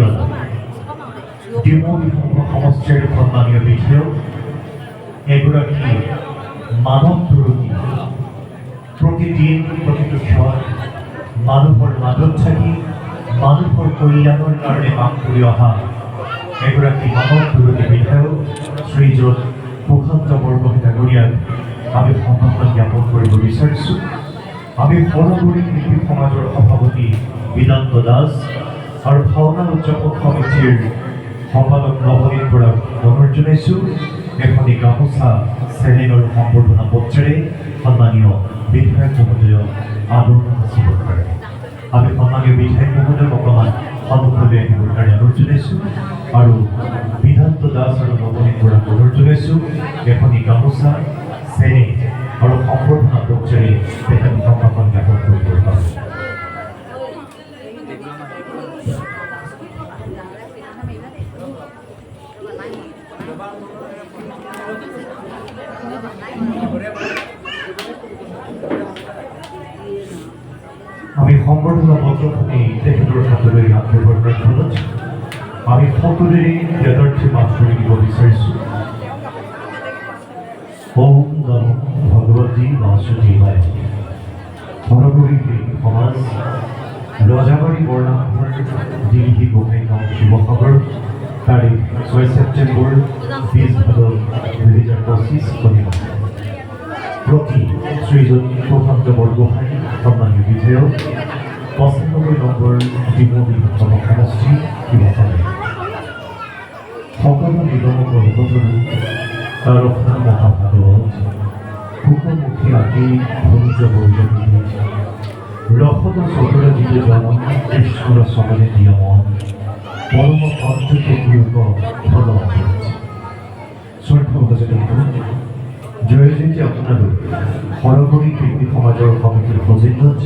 পৰিয়াল ডিমৌ বিসংঘ সমষ্টিৰ সন্মানীয় বিধায়ক এগৰাকী মানৱ দৰদী প্ৰতিদিন প্ৰতিটো ক্ষণ মানুহৰ মাজত থাকি মানুহৰ কল্যাণৰ কাৰণে কাম কৰি অহা এগৰাকী মানৱ দৰদী বিধায়ক শ্ৰীযুত সুশান্ত বৰগোহাঁই ডাঙৰীয়াক আমি সম্ভাষণ জ্ঞাপন কৰিব বিচাৰিছোঁ। আমি সৰগুৰি কৃষি সমাজৰ সভাপতি বিদান্ত দাস আৰু ভাওনা উদযাপন সমিতিৰ সম্পাদক নৱনীত বৰাক অনুৰোধ জনাইছোঁ এখনি গামোচা চেলেঙৰ সম্বৰ্ধনা পত্ৰেৰে সন্মানীয় বিধায়ক মহোদয়ক আদৰণি যাচিবৰ কাৰণে আমি সন্মানীয় বিধায়ক মহোদয়ক অকণমান সন্মুখলৈ আহিবৰ কাৰণে অনুৰোধ জনাইছোঁ আৰু বিদান্ত দাস আৰু নৱনীত বৰাক অনুৰোধ জনাইছোঁ এখনি গামোচা চেলেং আৰু সম্বৰ্ধনা পত্ৰেৰে তেখেত সম্ভাষণ জ্ঞাপন কৰিবৰ কাৰণে আমি সম্বৰ্ধনা পত্ৰখনি তেখেতৰ হাতলৈ আগবঢ়োৱাৰ প্ৰাৰ্থনাত আমি সকলোৰে যথাৰ্থী মাফ কৰি দিব বিচাৰিছোঁ। ওম নমঃ ভগৱতী বাসুদেৱায়। সৰগুৰি কৃষি সমাজ ৰজাবাৰী বৰনামঘৰ দিল্লী গোহাঁইগাঁও শিৱসাগৰ তাৰিখ 6 ছেপ্টেম্বৰ 20 ভাদ 2025 শনিবাৰ প্ৰতি শ্ৰীযুত সুশান্ত বৰগোহাঁই সন্মানীয় বিধায়ক 95 নম্বৰ ডিমৌ বিধানসভা সমষ্টি শিৱসাগৰ সকলো নিগমৰ বৰগোহাঁই আৰক্ষা মহাভাৰত সুখমুখী আদি ধৈৰ্য বৈজনী ৰসদ চতুৰা যিটো জন ঈশ্বৰ চমনে দিয়া মন পৰম অন্তকে দীৰ্ঘ ফল জয়জয়ন্তী আপোনালোক সৰগুৰি কৃষি সমাজৰ সমিতিৰ সৌজন্যত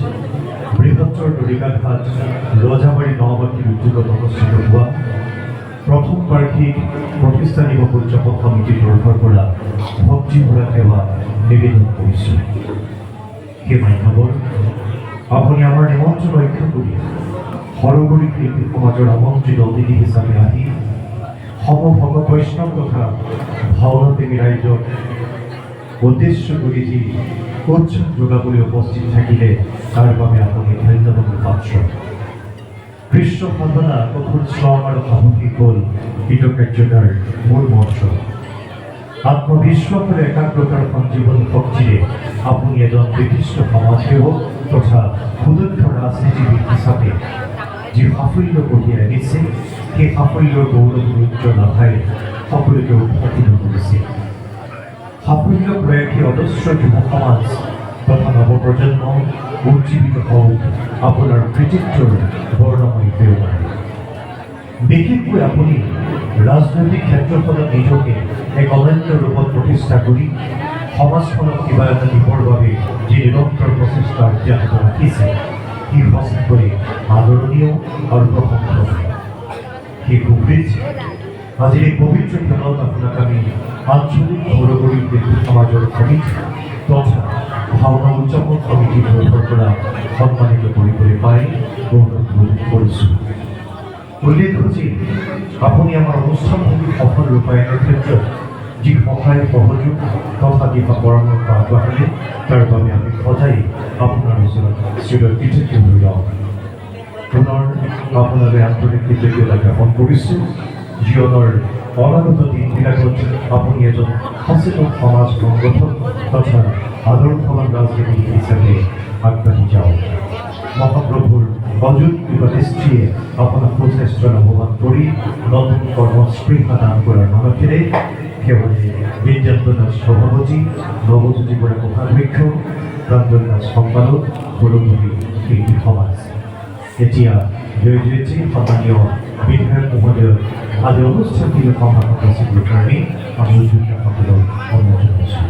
বৃহত্তৰ দৰিকাঘাট ৰজাবাৰী নৱাবাটীৰ উদ্যোগত অনুষ্ঠিত হোৱা প্ৰথম বাৰ্ষিক প্ৰতিষ্ঠা দিৱস উদযাপন সমিতিৰ তৰফৰ পৰা ভক্তিভৰা সেৱা নিবেদন কৰিছোঁ। সেই মাধ্যমৰ আপুনি আমাৰ নিমন্ত্ৰণ ৰক্ষা কৰি সৰগুৰি কৃষি সমাজৰ আমন্ত্ৰিত অতিথি হিচাপে আহি সমভগ বৈষ্ণৱ তথা ভাওনাপ্ৰেমী ৰাইজক উদ্দেশ্য কৰি যি উৎসৱ যোগাবলৈ উপস্থিত থাকিলে তাৰ বাবে আপুনি ধন্যবাদৰ পাত্ৰ। কৃষ্ণ সাধনা কঠোৰ শ্ৰম আৰু সাহসিক হ'ল কৃতকাৰ্যতাৰ মূল মন্ত্ৰ। আত্মবিশ্বাস আৰু একাগ্ৰতাৰ সঞ্জীৱন শক্তিৰে আপুনি এজন বিশিষ্ট সমাজসেৱক তথা সুদক্ষ ৰাজনীতিবিদ হিচাপে যি সাফল্য কঢ়িয়াই আনিছে সেই সাফল্যৰ গৌৰৱ উজ্জ্বল আভাই সকলোকে উৎসাহিত কৰিছে। সাফল্য প্ৰয়াসী অজস্ৰ যুৱ সমাজ তথা নৱপ্ৰজন্ম উজ্জীৱিত হওক আপোনাৰ কৃতিত্বৰ বৰ্ণময় প্ৰেৰণাৰে। বিশেষকৈ আপুনি ৰাজনৈতিক ক্ষেত্ৰখনত নিজকে এক অনন্য ৰূপত প্ৰতিষ্ঠা কৰি সমাজখনক কিবা এটা দিবৰ বাবে যি নিৰন্তৰ প্ৰচেষ্টা অব্যাহত ৰাখিছে সি সঁচাকৈ আদৰণীয় আৰু প্ৰশংসনীয়। সেই সুবৃদ্ধ আজিৰ এই পবিত্ৰ ক্ষণত আপোনাক আমি আঞ্চলিক সৰগুৰি কৃষি সমাজৰ সমিতি তথা ভাওনা উদযাপন সমিতিৰ তৰফৰ পৰা সন্মানিত কৰিবলৈ পাই গৌৰৱ কৰিছোঁ। উল্লেখ্য যে আপুনি আমাৰ অনুষ্ঠানসমূহ সফল ৰূপায়ণৰ ক্ষেত্ৰত যি সহায় সহযোগ তথা দিহা পৰামৰ্শ আগবঢ়ালে তাৰ বাবে আমি সদায় আপোনাৰ ওচৰত চিৰ কৃতজ্ঞ হৈ ৰওঁ। পুনৰ আপোনালৈ আন্তৰিক কৃতজ্ঞতা জ্ঞাপন কৰিছোঁ। জীৱনৰ অনাগত দিনবিলাকত আপুনি এজন সচেতন সমাজ সংগঠক তথা আদৰ্শৱান ৰাজনীতিবিদ হিচাপে আগবাঢ়ি যাওক। মহাপ্ৰভুৰ অযুত কৃপা দৃষ্টিয়ে আপোনাক সুস্বাস্থ্য লাভৱান কৰি নতুন কৰ্মস্পৃহা দান কৰাৰ মানসেৰে সেৱতী বিদ্যান্ত দাস সভাপতি নৱজ্যোতি বৰা কোষাধ্যক্ষ প্ৰাঞ্জল দাস সম্পাদক সৰগুৰি কৃষি সমাজ। এতিয়া জয়জয়ন্তী সন্মানীয় বিধায়ক মহোদয়ক আজি অনুষ্ঠানটিৰ সম্ভাষণ যাচিবৰ কাৰণে আমি উদ্যোক্তাসকলক অনুৰোধ জনাইছোঁ।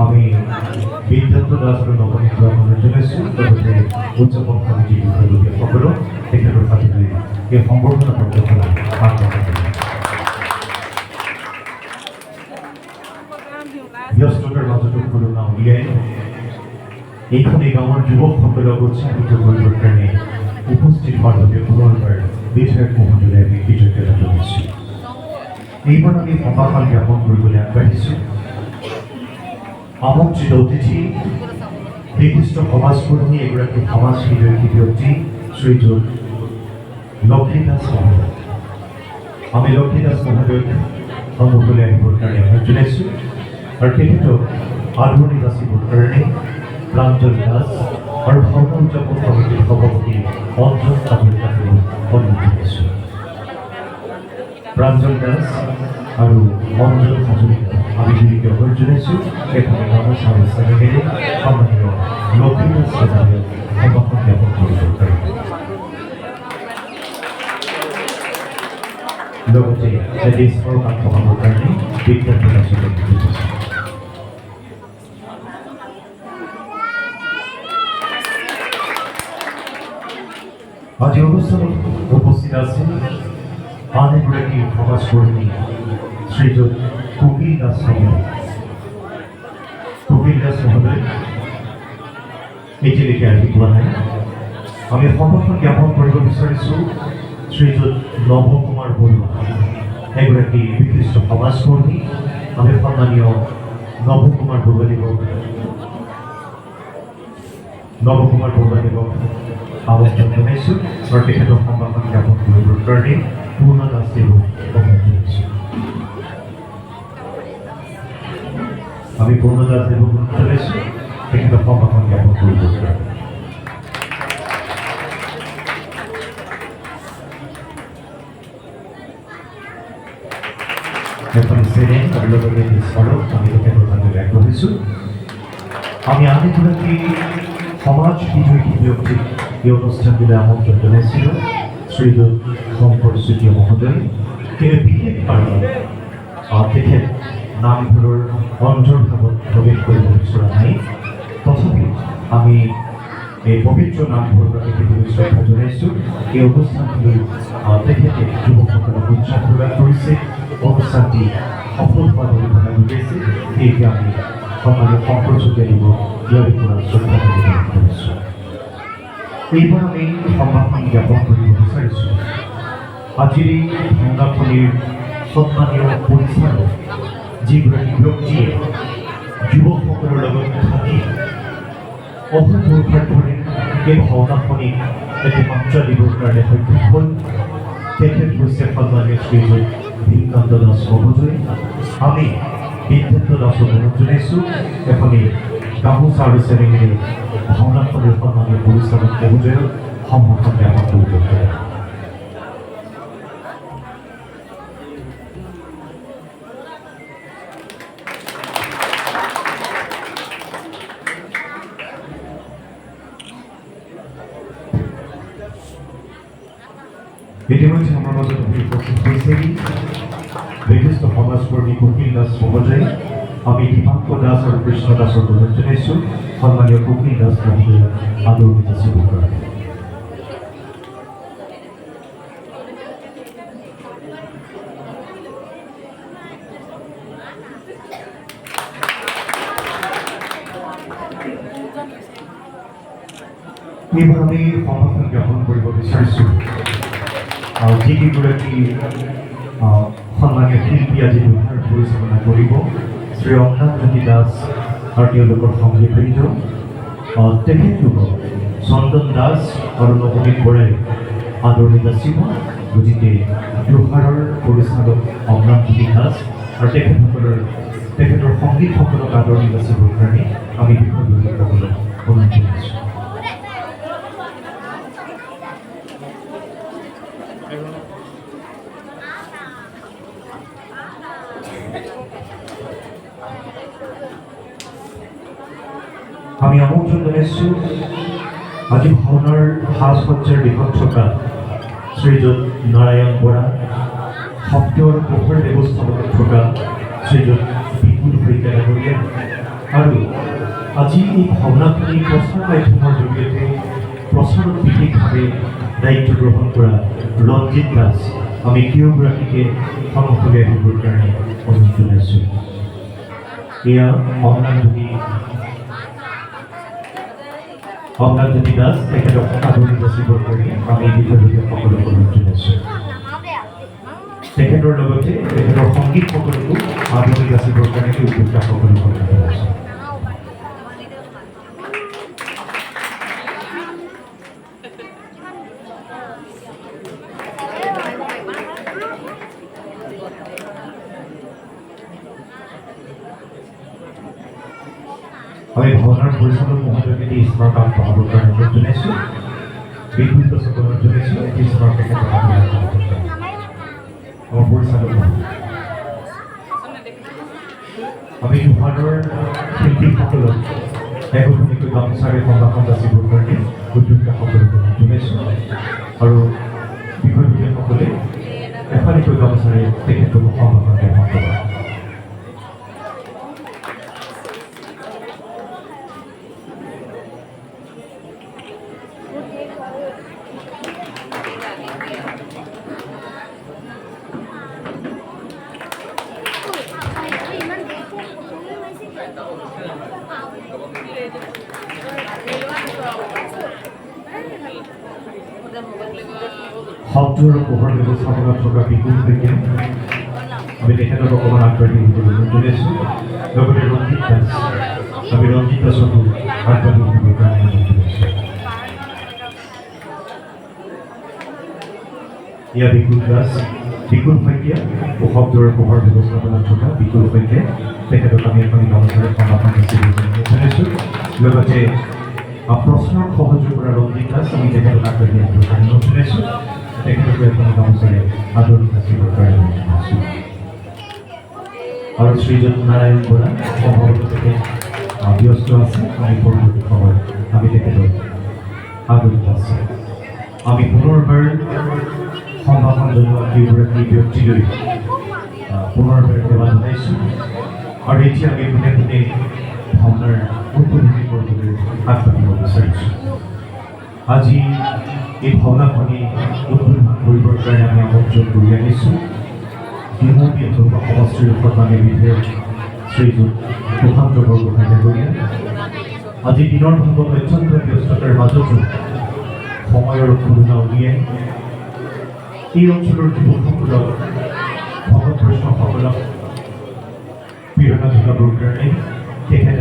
আমি বিদ্যান্ত দাস আৰু নৱনীত বৰাক অনুৰোধ জনাইছোঁ লগতে উদযাপন সমিতিৰ বিষয়ববীয়াসকলক তেখেতৰ হাতলৈ এই সম্বৰ্ধনা পত্ৰখন আগবঢ়াবলৈ। ব্যস্ততাৰ মাজতো কৰোণা উলিয়াই এইখন গাঁৱৰ যুৱকসকলক উৎসাহিত কৰিবৰ কাৰণে উপস্থিত হোৱাৰ বাবে পুনৰবাৰ বিধায়ক মহোদয়লৈ আমি কৃতজ্ঞতা জনাইছোঁ। এইবাৰ আমি সভাখন জ্ঞাপন কৰিবলৈ আগবাঢ়িছোঁ। আমন্ত্ৰিত অতিথি বিশিষ্ট সমাজকৰ্মী এগৰাকী সমাজ বিদ্ৰোহী ব্যক্তি শ্ৰীযুত লক্ষী দাস মহোদয়। আমি লক্ষী দাস মহোদয়ক সন্মুখলৈ আহিবৰ কাৰণে অনুৰোধ জনাইছোঁ আৰু তেখেতক আদৰণি যাচিবৰ কাৰণে প্ৰাঞ্জল দাস আৰু ভাওনা উদযাপন সমিতিৰ সভাপতি অঞ্জন হাজৰিকাকো অনুৰোধ জনাইছোঁ। প্ৰাঞ্জল দাস আৰু অঞ্জন হাজৰিকা আমি দুয়োকে অনুৰোধ জনাইছোঁ এখনে গামোচা আৰু চেনেৰে সন্মানীয় লক্ষী দাস মহোদয়ক সভাখন জ্ঞাপন কৰিবৰ কাৰণে। লগতে দেশৰ কাম সভাবৰ কাৰণে বিজ্ঞাপন আচলতে দিছে। আজি অনুষ্ঠানত উপস্থিত আছে আন এগৰাকী সমাজকৰ্মী শ্ৰীযুত কপিল দাস মহোদয়। কপিল দাস মহোদয় এতিয়ালৈকে আহি পোৱা নাই। আমি সভাখন জ্ঞাপন কৰিব বিচাৰিছোঁ শ্ৰীযুত নৱ কুমাৰ বৰুৱা, এগৰাকী বিশিষ্ট সমাজকৰ্মী। আমি সন্মানীয় নৱ কুমাৰ বৰুৱাদেৱক আমন্ত্ৰণ জনাইছোঁ আৰু তেখেতক সভাখন জ্ঞাপন কৰিবৰ কাৰণে পূৰ্ণ দাস দেৱক অনুৰোধ জনাইছোঁ। আমি পূৰ্ণ দাস দেৱক অনুৰোধ জনাইছোঁ তেখেতক সভাখন জ্ঞাপন কৰিবৰ কাৰণে। এখনি চেনেল আৰু লগতে স্মাৰক আমি তেখেতৰ কাৰণে আগবাঢ়িছোঁ। আমি আন এগৰাকী সমাজ বিদ্ৰোহী ব্যক্তিক এই অনুষ্ঠানটোলৈ আমন্ত্ৰণ জনাইছিলোঁ শ্ৰীযুত শংকৰ চুতীয়া মহোদয়। কিন্তু বিশেষ কাৰণত তেখেত নামঘৰৰ অন্তৰ্ভাগত প্ৰৱেশ কৰিব বিচৰা নাই। তথাপি আমি এই পবিত্ৰ নামঘৰৰ তেখেতলৈ শ্ৰদ্ধা জনাইছোঁ। এই অনুষ্ঠানটোলৈ তেখেতে যুৱকসকলক উৎসাহ প্ৰদান কৰিছে, অনুষ্ঠানটি সফল হোৱা অভিজ্ঞতা ঘটিছে। সেয়েহে আমি সন্মানীয় শংকৰ চুতীয়া দিব ইয়াৰে পৰা শ্ৰদ্ধা নিবেদন কৰিছোঁ। এইবাৰ আমি সভাখন জ্ঞাপন কৰিব বিচাৰিছোঁ আজিৰ এই ভাওনাখনিৰ সন্মানীয় পৰিচালক যিগৰাকী ব্যক্তিয়ে যুৱকসকলৰ লগত থাকি অহোপুৰুষাৰ ধৰি এই ভাওনাখনিক এটি মাত্ৰা দিবৰ কাৰণে সক্ষম হ'ল। তেখেত হৈছে সন্মানীয় শ্ৰীযুত বিদ্যান্ত দাস মহোদয়। আমি বিদ্যান্ত দাসক অনুৰোধ জনাইছোঁ এখনি গামোচা আৰু চেনেঙেৰে ভাওনাখনিৰ সন্মানীয় পৰিচালক মহোদয়ক সন্মুখত জ্ঞাপন কৰিব পাৰে। ইতিমধ্যে আমাৰ মাজত উপস্থিত হৈছেহি বিশিষ্ট সমাজকৰ্মী কপিল দাস মহোদয়। আমি দীপাংকৰ দাস আৰু কৃষ্ণ দাসক অনুৰোধ জনাইছোঁ সন্মানীয় কপিল দাস মহোদয়ক আদৰণি যাচিবৰ কাৰণে। এইবাৰ আমি সভাখন জ্ঞাপন কৰিব বিচাৰিছোঁ যিকেইগৰাকী সন্মানীয় শিল্পী আজি বিভাগ পৰিচালনা কৰিব শ্ৰী অমলাজ্যোতি দাস আৰু তেওঁলোকৰ সংগীতবৃন্দ, তেখেতলোকক চন্দন দাস আৰু নৱনীত বৰাই আদৰণি যাচিব। গতিকে বিভাগৰ পৰিচালক অমলাজ্যোতি দাস আৰু তেখেতৰ সংগীতসকলক আদৰণি যাচিবৰ কাৰণে আমি বিভাগসকলক অনুৰোধ জনাইছোঁ। আমি আমন্ত্ৰণ জনাইছোঁ আজি ভাওনাৰ সাজ সজ্জাৰ দিশত থকা শ্ৰীযুত নাৰায়ণ বৰা, শব্দ আৰু পোহৰ ব্যৱস্থাপনাত থকা শ্ৰীযুত বিপুল শইকীয়া ডাঙৰীয়া আৰু আজি এই ভাওনাখনি প্ৰচাৰ মাধ্যমৰ জৰিয়তে প্ৰচাৰত বিশেষভাৱে দায়িত্ব গ্ৰহণ কৰা ৰঞ্জিত দাস আমি কেওগৰাকীকে সন্মুখলৈ আহিবৰ কাৰণে অনুৰোধ জনাইছোঁ। এয়া অম্লানজ্যোতি দাস তেখেতক আদৰণি যাচিবৰ কৰি আমি বিদ্যালয়সকলক অনুৰোধ জনাইছোঁ। তেখেতৰ লগতে তেখেতৰ সংগীতসকলকো আদৰণি যাচিবৰ কাৰণে উদ্যোক্তাসকলক অনুৰোধ জনাইছোঁ। আমি ভাওনাৰ পৰিচালক মহোদয়কে এই স্মাৰক আগবঢ়াবৰ কাৰণে অনুৰোধ জনাইছোঁ। বিদ্যুৎ দাসক অনুৰোধ জনাইছোঁ এই স্মাৰক তেখেতক আগবঢ়াবৰ কাৰণে। আমাৰ পৰিচালক আমি ভাওনাৰ শিল্পীসকলক একোখনিকৈ গামোচাৰে সম্ভাষণ যাচিবৰ কাৰণে উদ্যোক্তাসকলক অনুৰোধ জনাইছোঁ আৰু বিষয়ববীয়াসকলে এখনিকৈ গামোচাৰে তেখেতলোকক সম্ভাষণ জ্ঞাপন কৰে। শব্দ আৰু পোহৰ ব্যৱস্থাপনাত থকা বিপুল শইকীয়া আমি তেখেতক অকণমান আগবাঢ়ি আহিবলৈ অনুৰোধ জনাইছোঁ। লগতে ৰঞ্জিত দাস আমি ৰঞ্জিত দাসকো আগবাঢ়ি আহিবৰ কাৰণে অনুৰোধ জনাইছোঁ। এয়া বিপুল দাস বিপুল শইকীয়া শব্দ আৰু পোহৰ ব্যৱস্থাপনাত থকা বিপুল শইকীয়া তেখেতক আমি এখন গামোচাৰে সম্ভাষণ যাচিবলৈ অনুৰোধ জনাইছোঁ। লগতে প্ৰশ্নৰ সহযোগ কৰা ৰঞ্জিত দাস আমি তেখেতক আগবাঢ়ি আহিবৰ কাৰণে অনুৰোধ জনাইছোঁ। তেখেতকো এখন গামোচাৰে আদৰণি যাচিবৰ কাৰণে অনুৰোধ জনাইছোঁ। আৰু শ্ৰীযুত নাৰায়ণ বৰা সম্ভৱতঃ তেখেত ব্যস্ত আছে, আমি পৰৱৰ্তী সময়ত আমি তেখেতক আদৰণি যাছোঁ। আমি পুনৰবাৰ সম্ভাষণ জনোৱা কেইগৰাকী ব্যক্তিলৈ পুনৰবাৰ সেৱা জনাইছোঁ আৰু এতিয়া আমি পোনে পোনে ভাওনাৰ উদ্বোধনী কৰিবলৈ আগবাঢ়িব বিচাৰিছোঁ। আজি এই ভাওনাখনি উদ্বোধন কৰিবৰ কাৰণে আমি আমন্ত্ৰণ কৰি আনিছোঁ বিহুৱতী ধৰ্ম সমষ্টিৰ সন্মানী বিধায়ক শ্ৰীযুত প্ৰশান্ত বৰগোহাঁই ডাঙৰীয়া। আজি দিনৰ ভাগত অত্যন্ত ব্যস্ততাৰ মাজতো সময়ৰ সুবিধা উলিয়াই এই অঞ্চলৰ যুৱকসকলক ভগত বৈষ্ণৱসকলক প্ৰেৰণা যোগাবৰ কাৰণে তেখেতে